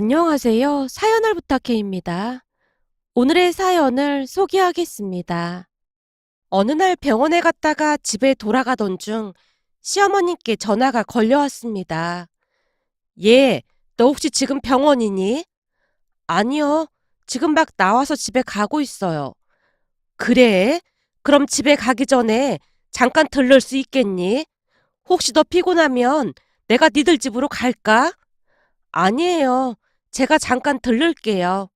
안녕하세요. 사연을 부탁해입니다. 오늘의 사연을 소개하겠습니다. 어느 날 병원에 갔다가 집에 돌아가던 중 시어머님께 전화가 걸려왔습니다. 예, 너 혹시 지금 병원이니? 아니요. 지금 막 나와서 집에 가고 있어요. 그래? 그럼 집에 가기 전에 잠깐 들를 수 있겠니? 혹시 너 피곤하면 내가 니들 집으로 갈까? 아니에요. 제가 잠깐 들를게요.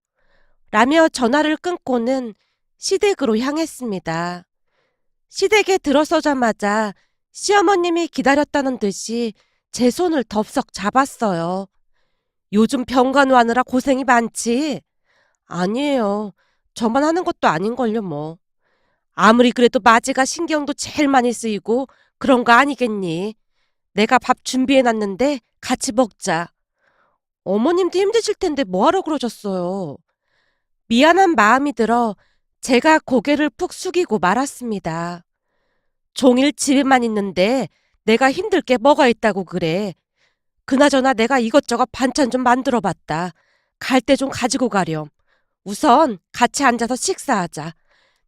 라며 전화를 끊고는 시댁으로 향했습니다. 시댁에 들어서자마자 시어머님이 기다렸다는 듯이 제 손을 덥석 잡았어요. 요즘 병간 와느라 고생이 많지? 아니에요. 저만 하는 것도 아닌걸요, 뭐. 아무리 그래도 마지가 신경도 제일 많이 쓰이고 그런 거 아니겠니? 내가 밥 준비해놨는데 같이 먹자. 어머님도 힘드실 텐데 뭐하러 그러셨어요? 미안한 마음이 들어 제가 고개를 푹 숙이고 말았습니다. 종일 집에만 있는데 내가 힘들 게 뭐가 있다고 그래. 그나저나 내가 이것저것 반찬 좀 만들어 봤다. 갈 때 좀 가지고 가렴. 우선 같이 앉아서 식사하자.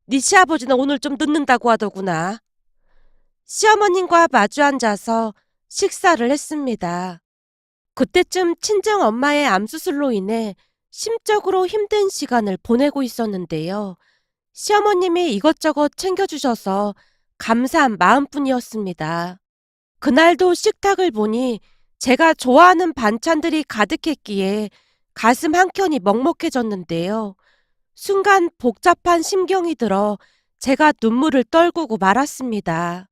네 시아버지는 오늘 좀 늦는다고 하더구나. 시어머님과 마주 앉아서 식사를 했습니다. 그때쯤 친정 엄마의 암수술로 인해 심적으로 힘든 시간을 보내고 있었는데요. 시어머님이 이것저것 챙겨주셔서 감사한 마음뿐이었습니다. 그날도 식탁을 보니 제가 좋아하는 반찬들이 가득했기에 가슴 한켠이 먹먹해졌는데요. 순간 복잡한 심경이 들어 제가 눈물을 떨구고 말았습니다.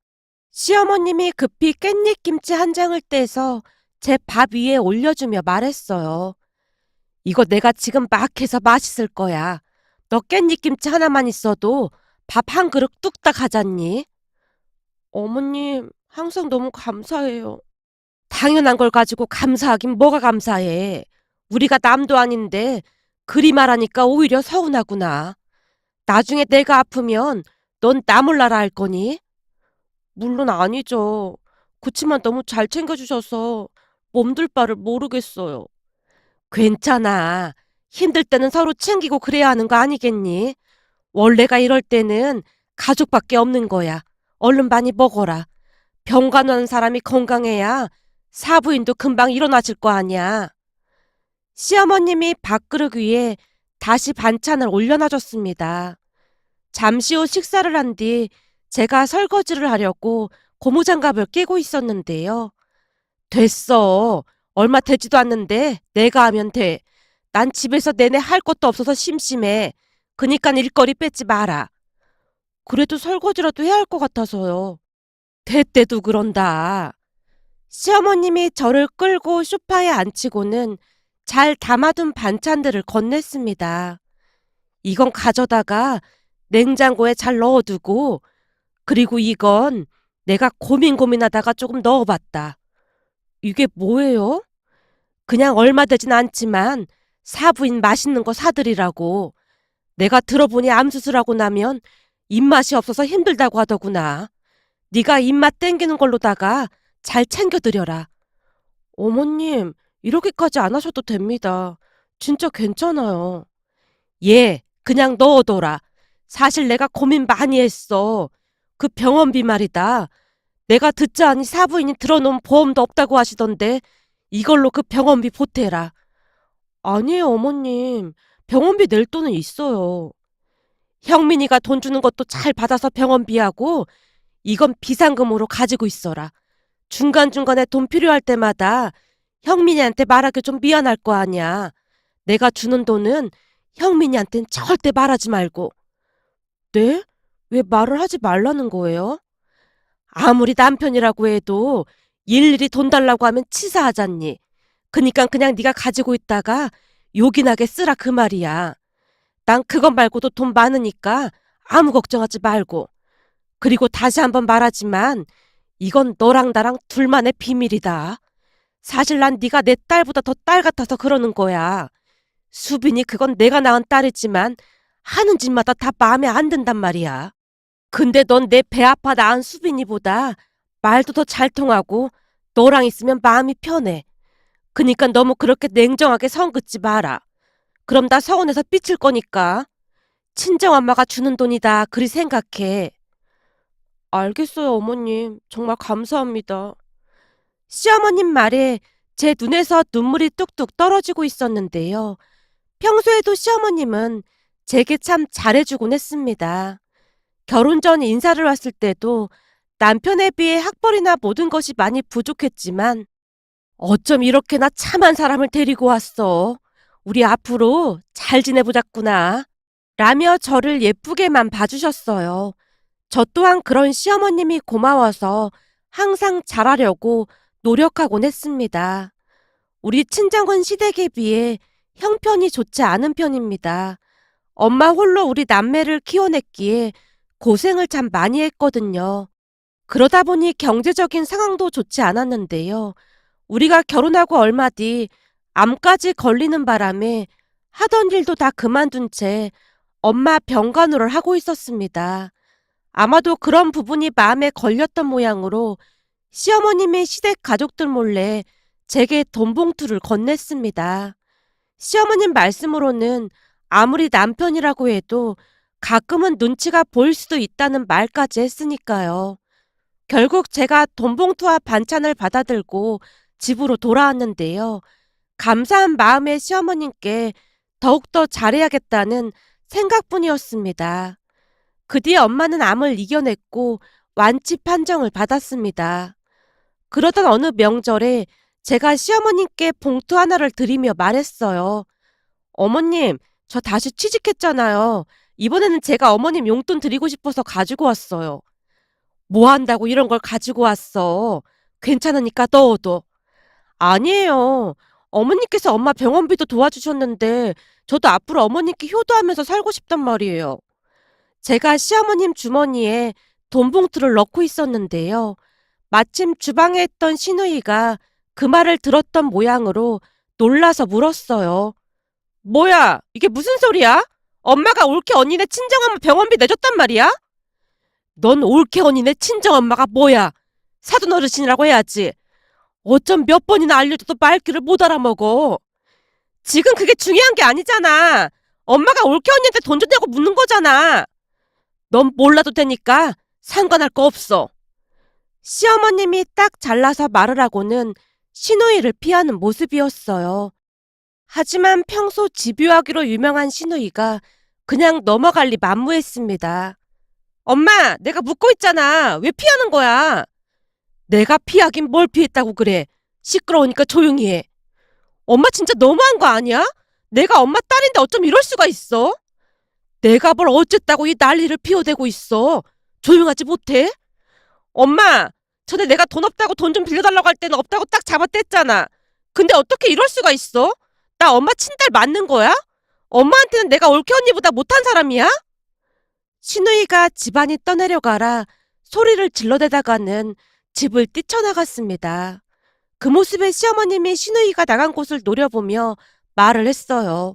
시어머님이 급히 깻잎김치 한 장을 떼서 제 밥 위에 올려주며 말했어요. 이거 내가 지금 막 해서 맛있을 거야. 너 깻잎김치 하나만 있어도 밥 한 그릇 뚝딱 하잖니? 어머님, 항상 너무 감사해요. 당연한 걸 가지고 감사하긴 뭐가 감사해. 우리가 남도 아닌데 그리 말하니까 오히려 서운하구나. 나중에 내가 아프면 넌 나 몰라라 할 거니? 물론 아니죠. 그치만 너무 잘 챙겨주셔서 몸둘 바를 모르겠어요. 괜찮아. 힘들 때는 서로 챙기고 그래야 하는 거 아니겠니? 원래가 이럴 때는 가족밖에 없는 거야. 얼른 많이 먹어라. 병간 오는 사람이 건강해야 사부인도 금방 일어나실 거 아니야. 시어머님이 밥그릇 위에 다시 반찬을 올려놔줬습니다. 잠시 후 식사를 한 뒤 제가 설거지를 하려고 고무장갑을 끼고 있었는데요. 됐어. 얼마 되지도 않는데 내가 하면 돼. 난 집에서 내내 할 것도 없어서 심심해. 그니까 일거리 뺏지 마라. 그래도 설거지라도 해야 할 것 같아서요. 대때도 그런다. 시어머님이 저를 끌고 소파에 앉히고는 잘 담아둔 반찬들을 건넸습니다. 이건 가져다가 냉장고에 잘 넣어두고, 그리고 이건 내가 고민하다가 조금 넣어봤다. 이게 뭐예요? 그냥 얼마 되진 않지만 사부인 맛있는 거 사드리라고. 내가 들어보니 암수술하고 나면 입맛이 없어서 힘들다고 하더구나. 네가 입맛 땡기는 걸로다가 잘 챙겨드려라. 어머님, 이렇게까지 안 하셔도 됩니다. 진짜 괜찮아요. 예, 그냥 넣어둬라. 사실 내가 고민 많이 했어. 그 병원비 말이다. 내가 듣자하니 사부인이 들어놓은 보험도 없다고 하시던데 이걸로 그 병원비 보태라. 아니에요, 어머님. 병원비 낼 돈은 있어요. 형민이가 돈 주는 것도 잘 받아서 병원비하고 이건 비상금으로 가지고 있어라. 중간중간에 돈 필요할 때마다 형민이한테 말하기 좀 미안할 거 아니야. 내가 주는 돈은 형민이한텐 절대 말하지 말고. 네? 왜 말을 하지 말라는 거예요? 아무리 남편이라고 해도 일일이 돈 달라고 하면 치사하잖니. 그니까 그냥 네가 가지고 있다가 요긴하게 쓰라 그 말이야. 난 그것 말고도 돈 많으니까 아무 걱정하지 말고. 그리고 다시 한번 말하지만 이건 너랑 나랑 둘만의 비밀이다. 사실 난 네가 내 딸보다 더 딸 같아서 그러는 거야. 수빈이 그건 내가 낳은 딸이지만 하는 짓마다 다 마음에 안 든단 말이야. 근데 넌 내 배 아파 낳은 수빈이보다 말도 더 잘 통하고 너랑 있으면 마음이 편해. 그니까 너무 그렇게 냉정하게 선 긋지 마라. 그럼 나 서운해서 삐칠 거니까. 친정엄마가 주는 돈이다. 그리 생각해. 알겠어요, 어머님. 정말 감사합니다. 시어머님 말에 제 눈에서 눈물이 뚝뚝 떨어지고 있었는데요. 평소에도 시어머님은 제게 참 잘해주곤 했습니다. 결혼 전 인사를 왔을 때도 남편에 비해 학벌이나 모든 것이 많이 부족했지만 어쩜 이렇게나 참한 사람을 데리고 왔어. 우리 앞으로 잘 지내보자꾸나. 라며 저를 예쁘게만 봐주셨어요. 저 또한 그런 시어머님이 고마워서 항상 잘하려고 노력하곤 했습니다. 우리 친정은 시댁에 비해 형편이 좋지 않은 편입니다. 엄마 홀로 우리 남매를 키워냈기에 고생을 참 많이 했거든요. 그러다 보니 경제적인 상황도 좋지 않았는데요. 우리가 결혼하고 얼마 뒤 암까지 걸리는 바람에 하던 일도 다 그만둔 채 엄마 병간호를 하고 있었습니다. 아마도 그런 부분이 마음에 걸렸던 모양으로 시어머님의 시댁 가족들 몰래 제게 돈 봉투를 건넸습니다. 시어머님 말씀으로는 아무리 남편이라고 해도 가끔은 눈치가 보일 수도 있다는 말까지 했으니까요. 결국 제가 돈 봉투와 반찬을 받아들고 집으로 돌아왔는데요. 감사한 마음에 시어머님께 더욱더 잘해야겠다는 생각뿐이었습니다. 그 뒤에 엄마는 암을 이겨냈고 완치 판정을 받았습니다. 그러던 어느 명절에 제가 시어머님께 봉투 하나를 드리며 말했어요. 어머님, 저 다시 취직했잖아요. 이번에는 제가 어머님 용돈 드리고 싶어서 가지고 왔어요. 뭐 한다고 이런 걸 가지고 왔어. 괜찮으니까 넣어둬. 아니에요. 어머니께서 엄마 병원비도 도와주셨는데 저도 앞으로 어머니께 효도하면서 살고 싶단 말이에요. 제가 시어머님 주머니에 돈 봉투를 넣고 있었는데요. 마침 주방에 있던 시누이가 그 말을 들었던 모양으로 놀라서 물었어요. 뭐야, 이게 무슨 소리야? 엄마가 올케 언니네 친정엄마 병원비 내줬단 말이야? 넌 올케 언니네 친정엄마가 뭐야? 사돈 어르신이라고 해야지. 어쩜 몇 번이나 알려줘도 말귀를 못 알아먹어. 지금 그게 중요한 게 아니잖아. 엄마가 올케 언니한테 돈 줬냐고 묻는 거잖아. 넌 몰라도 되니까 상관할 거 없어. 시어머님이 딱 잘라서 말을 하고는 시누이를 피하는 모습이었어요. 하지만 평소 집요하기로 유명한 시누이가 그냥 넘어갈 리 만무했습니다. 엄마, 내가 묻고 있잖아. 왜 피하는 거야? 내가 피하긴 뭘 피했다고 그래. 시끄러우니까 조용히 해. 엄마 진짜 너무한 거 아니야? 내가 엄마 딸인데 어쩜 이럴 수가 있어? 내가 뭘 어쨌다고 이 난리를 피워대고 있어. 조용하지 못해? 엄마, 전에 내가 돈 없다고 돈 좀 빌려달라고 할 때는 없다고 딱 잡아댔잖아. 근데 어떻게 이럴 수가 있어? 나 엄마 친딸 맞는 거야? 엄마한테는 내가 올케 언니보다 못한 사람이야? 시누이가 집안이 떠내려가라 소리를 질러대다가는 집을 뛰쳐나갔습니다. 그 모습에 시어머님이 시누이가 나간 곳을 노려보며 말을 했어요.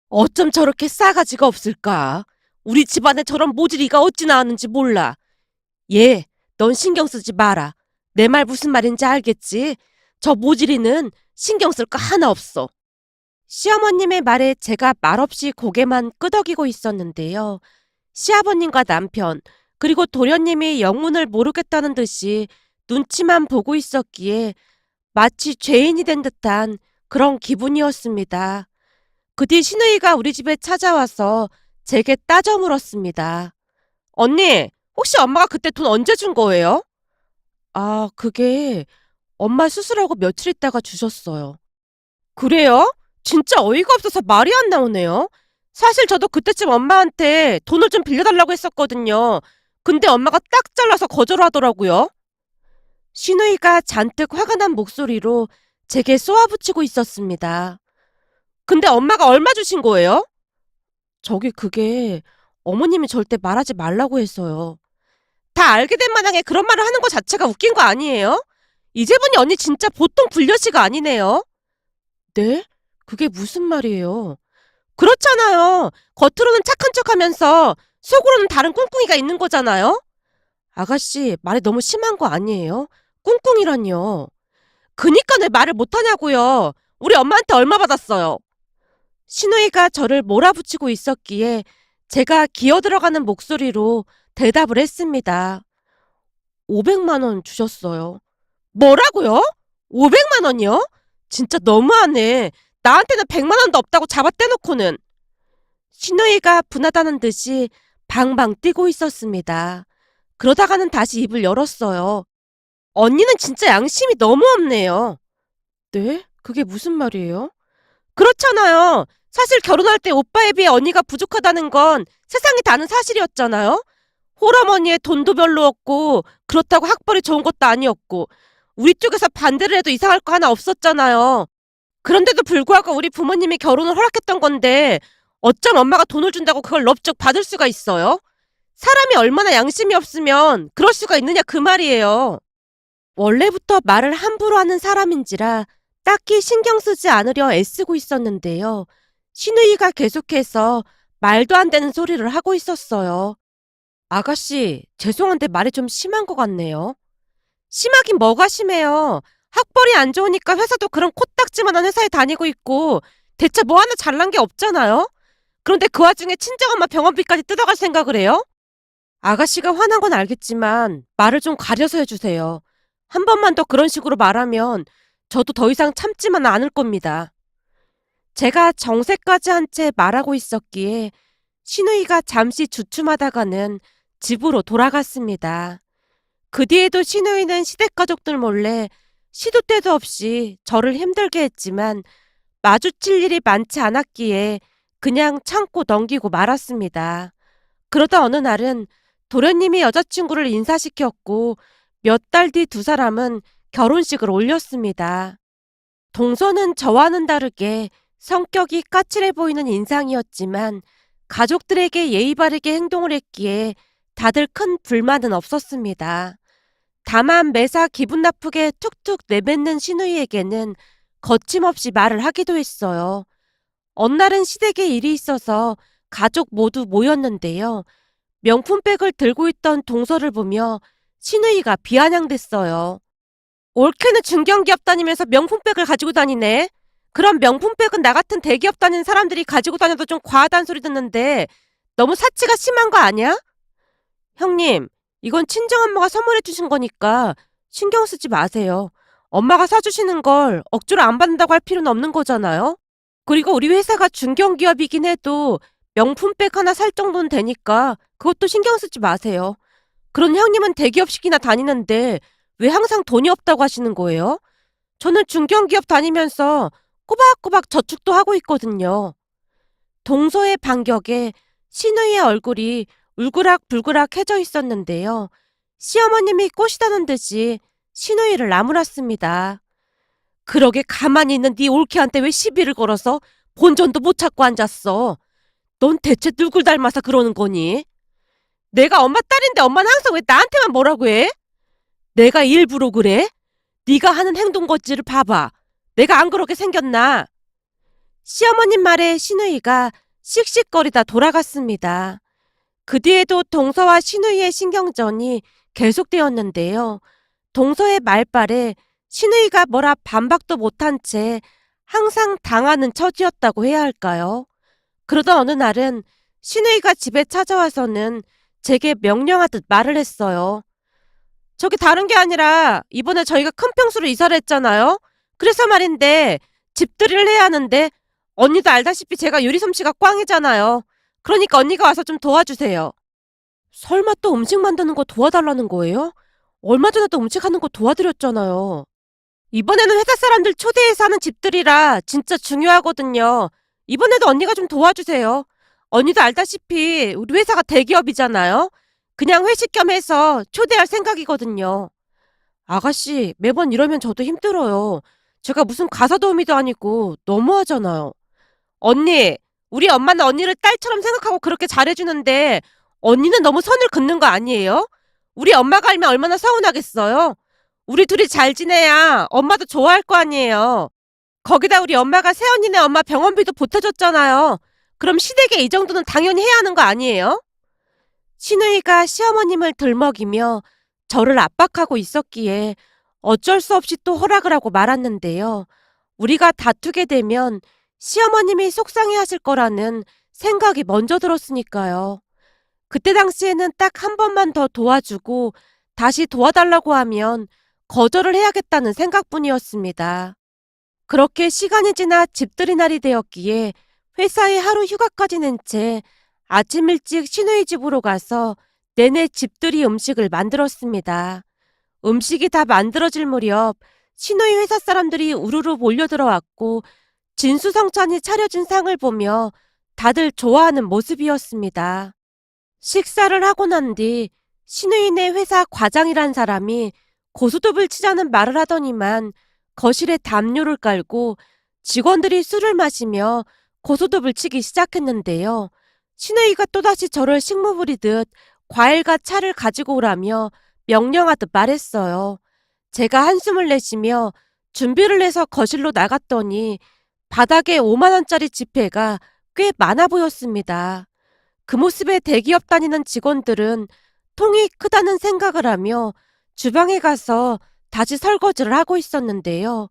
어쩜 저렇게 싸가지가 없을까? 우리 집안에 저런 모질이가 어찌 나왔는지 몰라. 얘, 넌 신경 쓰지 마라. 내 말 무슨 말인지 알겠지? 저 모질이는 신경 쓸 거 하나 없어. 시어머님의 말에 제가 말없이 고개만 끄덕이고 있었는데요. 시아버님과 남편, 그리고 도련님이 영문을 모르겠다는 듯이 눈치만 보고 있었기에 마치 죄인이 된 듯한 그런 기분이었습니다. 그 뒤 시누이가 우리 집에 찾아와서 제게 따져 물었습니다. 언니, 혹시 엄마가 그때 돈 언제 준 거예요? 아, 그게 엄마 수술하고 며칠 있다가 주셨어요. 그래요? 진짜 어이가 없어서 말이 안 나오네요. 사실 저도 그때쯤 엄마한테 돈을 좀 빌려달라고 했었거든요. 근데 엄마가 딱 잘라서 거절하더라고요. 시누이가 잔뜩 화가 난 목소리로 제게 쏘아붙이고 있었습니다. 근데 엄마가 얼마 주신 거예요? 저기 그게 어머님이 절대 말하지 말라고 해서요. 다 알게 된 마당에 그런 말을 하는 것 자체가 웃긴 거 아니에요? 이제 보니 언니 진짜 보통 불려시가 아니네요. 네? 그게 무슨 말이에요? 그렇잖아요. 겉으로는 착한 척하면서 속으로는 다른 꿍꿍이가 있는 거잖아요. 아가씨, 말이 너무 심한 거 아니에요? 꿍꿍이라니요. 그니까 왜 말을 못하냐고요. 우리 엄마한테 얼마 받았어요. 신우이가 저를 몰아붙이고 있었기에 제가 기어들어가는 목소리로 대답을 했습니다. 500만 원 주셨어요. 뭐라고요? 500만 원이요? 진짜 너무하네. 나한테는 100만 원도 없다고 잡아떼놓고는. 신우이가 분하다는 듯이 방방 뛰고 있었습니다. 그러다가는 다시 입을 열었어요. 언니는 진짜 양심이 너무 없네요. 네? 그게 무슨 말이에요? 그렇잖아요. 사실 결혼할 때 오빠에 비해 언니가 부족하다는 건 세상이 다는 사실이었잖아요. 홀어머니의 돈도 별로 없고 그렇다고 학벌이 좋은 것도 아니었고 우리 쪽에서 반대를 해도 이상할 거 하나 없었잖아요. 그런데도 불구하고 우리 부모님이 결혼을 허락했던 건데 어쩜 엄마가 돈을 준다고 그걸 럽적 받을 수가 있어요? 사람이 얼마나 양심이 없으면 그럴 수가 있느냐 그 말이에요. 원래부터 말을 함부로 하는 사람인지라 딱히 신경 쓰지 않으려 애쓰고 있었는데요. 신우이가 계속해서 말도 안 되는 소리를 하고 있었어요. 아가씨, 죄송한데 말이 좀 심한 것 같네요. 심하긴 뭐가 심해요. 학벌이 안 좋으니까 회사도 그런 코딱지만한 회사에 다니고 있고 대체 뭐 하나 잘난 게 없잖아요. 그런데 그 와중에 친정엄마 병원비까지 뜯어갈 생각을 해요? 아가씨가 화난 건 알겠지만 말을 좀 가려서 해주세요. 한 번만 더 그런 식으로 말하면 저도 더 이상 참지만 않을 겁니다. 제가 정색까지 한 채 말하고 있었기에 신우이가 잠시 주춤하다가는 집으로 돌아갔습니다. 그 뒤에도 신우이는 시댁가족들 몰래 시도 때도 없이 저를 힘들게 했지만 마주칠 일이 많지 않았기에 그냥 참고 넘기고 말았습니다. 그러다 어느 날은 도련님이 여자친구를 인사시켰고 몇 달 뒤 두 사람은 결혼식을 올렸습니다. 동서는 저와는 다르게 성격이 까칠해 보이는 인상이었지만 가족들에게 예의 바르게 행동을 했기에 다들 큰 불만은 없었습니다. 다만 매사 기분 나쁘게 툭툭 내뱉는 신우이에게는 거침없이 말을 하기도 했어요. 어느 날은 시댁에 일이 있어서 가족 모두 모였는데요. 명품백을 들고 있던 동서를 보며 신우이가 비아냥댔어요. 올케는 중견기업 다니면서 명품백을 가지고 다니네. 그럼 명품백은 나 같은 대기업 다니는 사람들이 가지고 다녀도 좀 과하다는 소리 듣는데 너무 사치가 심한 거 아니야? 형님, 이건 친정엄마가 선물해 주신 거니까 신경 쓰지 마세요. 엄마가 사주시는 걸 억지로 안 받는다고 할 필요는 없는 거잖아요. 그리고 우리 회사가 중견기업이긴 해도 명품백 하나 살 정도는 되니까 그것도 신경 쓰지 마세요. 그런 형님은 대기업식이나 다니는데 왜 항상 돈이 없다고 하시는 거예요? 저는 중견기업 다니면서 꼬박꼬박 저축도 하고 있거든요. 동서의 반격에 신우이의 얼굴이 울그락불그락해져 있었는데요. 시어머님이 꼬시다는 듯이 신우이를 나무랐습니다. 그러게 가만히 있는 네 올케한테 왜 시비를 걸어서 본전도 못 찾고 앉았어. 넌 대체 누굴 닮아서 그러는 거니? 내가 엄마 딸인데 엄마는 항상 왜 나한테만 뭐라고 해? 내가 일부러 그래? 네가 하는 행동 거지를 봐봐. 내가 안 그렇게 생겼나? 시어머님 말에 신우이가 씩씩거리다 돌아갔습니다. 그 뒤에도 동서와 신우이의 신경전이 계속되었는데요. 동서의 말발에 신우이가 뭐라 반박도 못한 채 항상 당하는 처지였다고 해야 할까요? 그러던 어느 날은 신우이가 집에 찾아와서는 제게 명령하듯 말을 했어요. 저기 다른 게 아니라 이번에 저희가 큰 평수로 이사를 했잖아요. 그래서 말인데 집들이를 해야 하는데 언니도 알다시피 제가 요리솜씨가 꽝이잖아요. 그러니까 언니가 와서 좀 도와주세요. 설마 또 음식 만드는 거 도와달라는 거예요? 얼마 전에도 음식하는 거 도와드렸잖아요. 이번에는 회사 사람들 초대해서 하는 집들이라 진짜 중요하거든요. 이번에도 언니가 좀 도와주세요. 언니도 알다시피 우리 회사가 대기업이잖아요. 그냥 회식 겸 해서 초대할 생각이거든요. 아가씨, 매번 이러면 저도 힘들어요. 제가 무슨 가사 도우미도 아니고 너무하잖아요. 언니, 우리 엄마는 언니를 딸처럼 생각하고 그렇게 잘해주는데 언니는 너무 선을 긋는 거 아니에요? 우리 엄마가 알면 얼마나 서운하겠어요? 우리 둘이 잘 지내야 엄마도 좋아할 거 아니에요. 거기다 우리 엄마가 새언니네 엄마 병원비도 보태줬잖아요. 그럼 시댁에 이 정도는 당연히 해야 하는 거 아니에요? 신우이가 시어머님을 들먹이며 저를 압박하고 있었기에 어쩔 수 없이 또 허락을 하고 말았는데요. 우리가 다투게 되면 시어머님이 속상해 하실 거라는 생각이 먼저 들었으니까요. 그때 당시에는 딱 한 번만 더 도와주고 다시 도와달라고 하면 거절을 해야겠다는 생각뿐이었습니다. 그렇게 시간이 지나 집들이 날이 되었기에 회사에 하루 휴가까지 낸 채 아침 일찍 시누이 집으로 가서 내내 집들이 음식을 만들었습니다. 음식이 다 만들어질 무렵 시누이 회사 사람들이 우르르 몰려들어왔고 진수성찬이 차려진 상을 보며 다들 좋아하는 모습이었습니다. 식사를 하고 난 뒤 시누이네 회사 과장이란 사람이 고스톱을 치자는 말을 하더니만 거실에 담요를 깔고 직원들이 술을 마시며 고스톱을 치기 시작했는데요. 시누이가 또다시 저를 식무 부리듯 과일과 차를 가지고 오라며 명령하듯 말했어요. 제가 한숨을 내쉬며 준비를 해서 거실로 나갔더니 바닥에 5만 원짜리 지폐가 꽤 많아 보였습니다. 그 모습에 대기업 다니는 직원들은 통이 크다는 생각을 하며 주방에 가서 다시 설거지를 하고 있었는데요.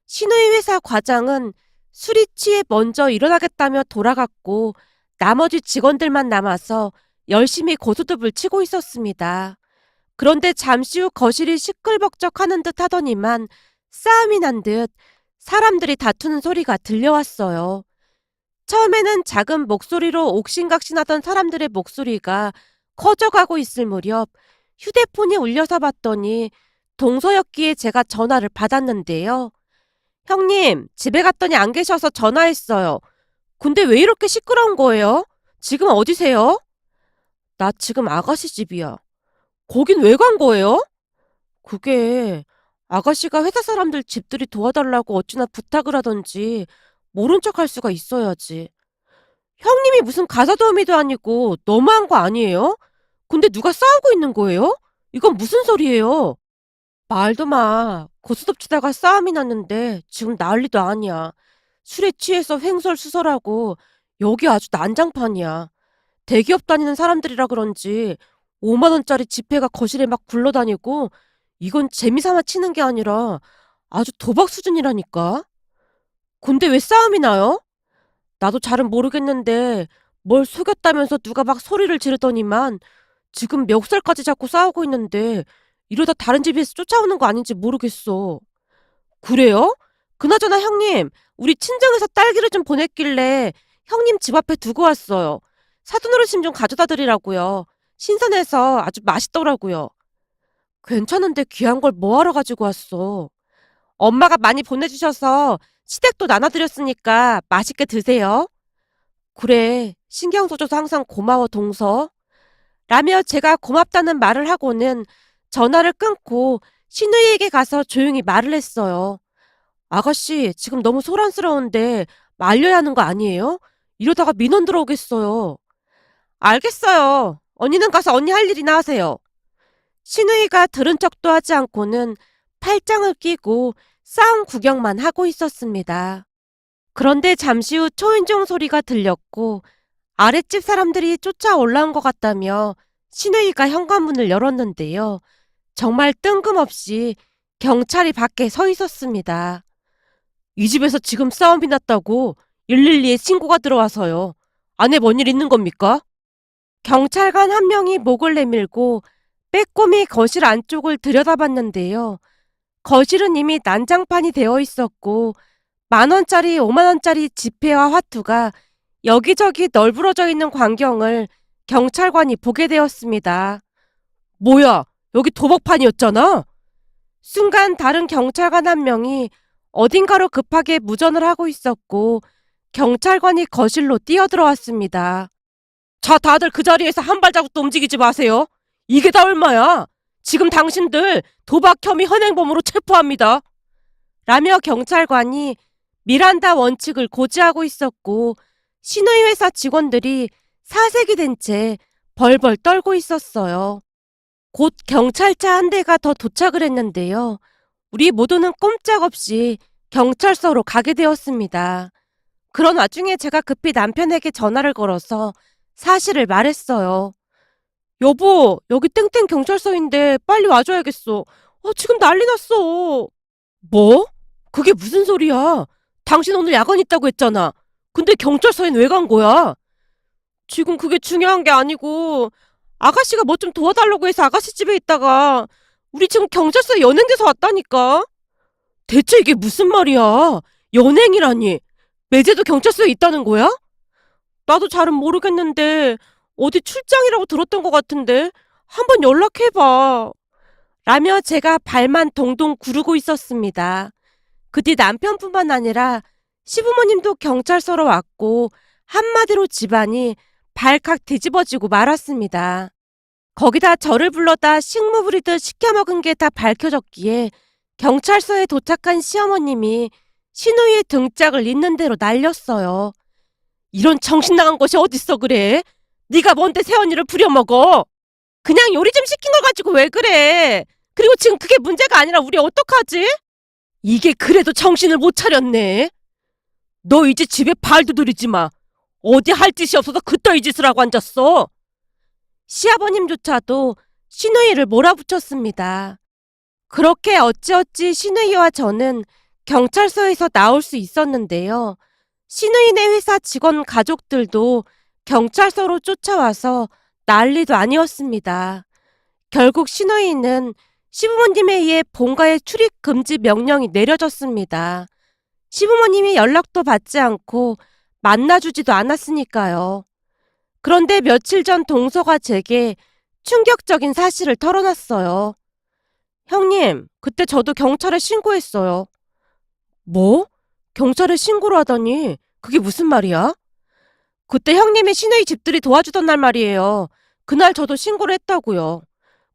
시누이 회사 과장은 술이 취해 먼저 일어나겠다며 돌아갔고 나머지 직원들만 남아서 열심히 고스톱을 치고 있었습니다. 그런데 잠시 후 거실이 시끌벅적하는 듯 하더니만 싸움이 난 듯 사람들이 다투는 소리가 들려왔어요. 처음에는 작은 목소리로 옥신각신하던 사람들의 목소리가 커져가고 있을 무렵 휴대폰이 울려서 봤더니 동서였기에 제가 전화를 받았는데요. 형님, 집에 갔더니 안 계셔서 전화했어요. 근데 왜 이렇게 시끄러운 거예요? 지금 어디세요? 나 지금 아가씨 집이야. 거긴 왜 간 거예요? 그게 아가씨가 회사 사람들 집들이 도와달라고 어찌나 부탁을 하던지 모른 척 할 수가 있어야지. 형님이 무슨 가사도우미도 아니고 너무한 거 아니에요? 근데 누가 싸우고 있는 거예요? 이건 무슨 소리예요? 말도 마. 고스톱 치다가 싸움이 났는데 지금 난리도 아니야. 술에 취해서 횡설수설하고 여기 아주 난장판이야. 대기업 다니는 사람들이라 그런지 5만 원짜리 지폐가 거실에 막 굴러다니고 이건 재미삼아 치는 게 아니라 아주 도박 수준이라니까. 근데 왜 싸움이 나요? 나도 잘은 모르겠는데 뭘 속였다면서 누가 막 소리를 지르더니만 지금 멱살까지 잡고 싸우고 있는데 이러다 다른 집에서 쫓아오는 거 아닌지 모르겠어. 그래요? 그나저나 형님, 우리 친정에서 딸기를 좀 보냈길래 형님 집 앞에 두고 왔어요. 사돈어르신 좀 가져다 드리라고요. 신선해서 아주 맛있더라고요. 괜찮은데 귀한 걸 뭐하러 가지고 왔어? 엄마가 많이 보내주셔서 시댁도 나눠드렸으니까 맛있게 드세요. 그래, 신경 써줘서 항상 고마워, 동서. 라며 제가 고맙다는 말을 하고는 전화를 끊고 신우이에게 가서 조용히 말을 했어요. 아가씨, 지금 너무 소란스러운데 말려야 하는 거 아니에요? 이러다가 민원 들어오겠어요. 알겠어요. 언니는 가서 언니 할 일이나 하세요. 신우이가 들은 척도 하지 않고는 팔짱을 끼고 싸움 구경만 하고 있었습니다. 그런데 잠시 후 초인종 소리가 들렸고 아랫집 사람들이 쫓아 올라온 것 같다며 신우이가 현관문을 열었는데요. 정말 뜬금없이 경찰이 밖에 서 있었습니다. 이 집에서 지금 싸움이 났다고 112에 신고가 들어와서요. 안에 뭔 일 있는 겁니까? 경찰관 한 명이 목을 내밀고 빼꼼히 거실 안쪽을 들여다봤는데요. 거실은 이미 난장판이 되어 있었고 10,000원짜리, 50,000원짜리 지폐와 화투가 여기저기 널브러져 있는 광경을 경찰관이 보게 되었습니다. 뭐야, 여기 도박판이었잖아? 순간 다른 경찰관 한 명이 어딘가로 급하게 무전을 하고 있었고 경찰관이 거실로 뛰어들어왔습니다. 자, 다들 그 자리에서 한 발자국도 움직이지 마세요. 이게 다 얼마야? 지금 당신들 도박 혐의 현행범으로 체포합니다. 라며 경찰관이 미란다 원칙을 고지하고 있었고 신우이 회사 직원들이 사색이 된 채 벌벌 떨고 있었어요. 곧 경찰차 한 대가 더 도착을 했는데요. 우리 모두는 꼼짝없이 경찰서로 가게 되었습니다. 그런 와중에 제가 급히 남편에게 전화를 걸어서 사실을 말했어요. 여보, 여기 땡땡 경찰서인데 빨리 와줘야겠어. 지금 난리 났어. 뭐? 그게 무슨 소리야? 당신 오늘 야간 있다고 했잖아. 근데 경찰서엔 왜 간 거야? 지금 그게 중요한 게 아니고 아가씨가 뭐 좀 도와달라고 해서 아가씨 집에 있다가 우리 지금 경찰서에 연행돼서 왔다니까. 대체 이게 무슨 말이야? 연행이라니. 매제도 경찰서에 있다는 거야? 나도 잘은 모르겠는데 어디 출장이라고 들었던 것 같은데 한번 연락해봐. 라며 제가 발만 동동 구르고 있었습니다. 그 뒤 남편뿐만 아니라 시부모님도 경찰서로 왔고 한마디로 집안이 발칵 뒤집어지고 말았습니다. 거기다 저를 불러다 식모 부리듯 시켜먹은 게 다 밝혀졌기에 경찰서에 도착한 시어머님이 시누이의 등짝을 있는 대로 날렸어요. 이런 정신 나간 것이 어딨어 그래? 네가 뭔데 새언니를 부려먹어? 그냥 요리 좀 시킨 걸 가지고 왜 그래? 그리고 지금 그게 문제가 아니라 우리 어떡하지? 이게 그래도 정신을 못 차렸네. 너 이제 집에 발도 들이지 마. 어디 할 짓이 없어서 그따위 짓을 하고 앉았어. 시아버님조차도 시누이를 몰아붙였습니다. 그렇게 어찌어찌 시누이와 저는 경찰서에서 나올 수 있었는데요. 시누이네 회사 직원 가족들도 경찰서로 쫓아와서 난리도 아니었습니다. 결국 시누이는 시부모님에 의해 본가에 출입 금지 명령이 내려졌습니다. 시부모님이 연락도 받지 않고 만나주지도 않았으니까요. 그런데 며칠 전 동서가 제게 충격적인 사실을 털어놨어요. 형님, 그때 저도 경찰에 신고했어요. 뭐? 경찰에 신고를 하다니? 그게 무슨 말이야? 그때 형님의 시누이 집들이 도와주던 날 말이에요. 그날 저도 신고를 했다고요.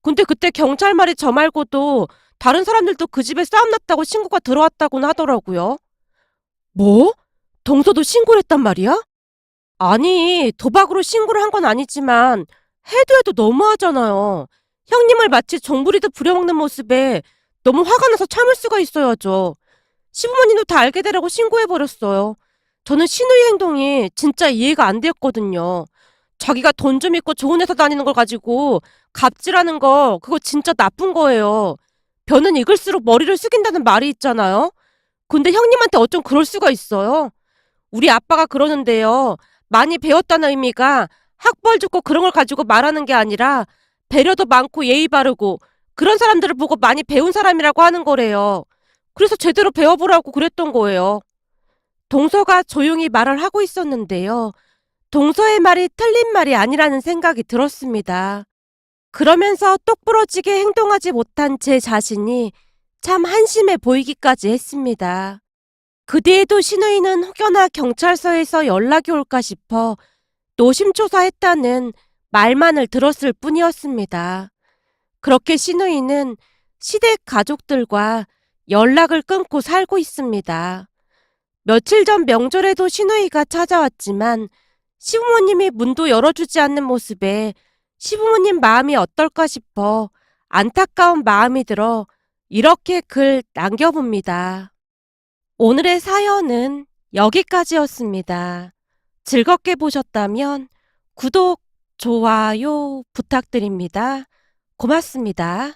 근데 그때 경찰 말이 저 말고도 다른 사람들도 그 집에 싸움 났다고 신고가 들어왔다고는 하더라고요. 뭐? 동서도 신고를 했단 말이야? 아니, 도박으로 신고를 한 건 아니지만 해도 너무하잖아요. 형님을 마치 종부리듯 부려먹는 모습에 너무 화가 나서 참을 수가 있어야죠. 시부모님도 다 알게 되라고 신고해버렸어요. 저는 시누이 행동이 진짜 이해가 안 되었거든요. 자기가 돈 좀 있고 좋은 회사 다니는 걸 가지고 갑질하는 거 그거 진짜 나쁜 거예요. 벼는 익을수록 머리를 숙인다는 말이 있잖아요. 근데 형님한테 어쩜 그럴 수가 있어요? 우리 아빠가 그러는데요. 많이 배웠다는 의미가 학벌 좋고 그런 걸 가지고 말하는 게 아니라 배려도 많고 예의 바르고 그런 사람들을 보고 많이 배운 사람이라고 하는 거래요. 그래서 제대로 배워보라고 그랬던 거예요. 동서가 조용히 말을 하고 있었는데요. 동서의 말이 틀린 말이 아니라는 생각이 들었습니다. 그러면서 똑부러지게 행동하지 못한 제 자신이 참 한심해 보이기까지 했습니다. 그 뒤에도 시누이는 혹여나 경찰서에서 연락이 올까 싶어 노심초사했다는 말만을 들었을 뿐이었습니다. 그렇게 시누이는 시댁 가족들과 연락을 끊고 살고 있습니다. 며칠 전 명절에도 시누이가 찾아왔지만 시부모님이 문도 열어주지 않는 모습에 시부모님 마음이 어떨까 싶어 안타까운 마음이 들어 이렇게 글 남겨봅니다. 오늘의 사연은 여기까지였습니다. 즐겁게 보셨다면 구독, 좋아요 부탁드립니다. 고맙습니다.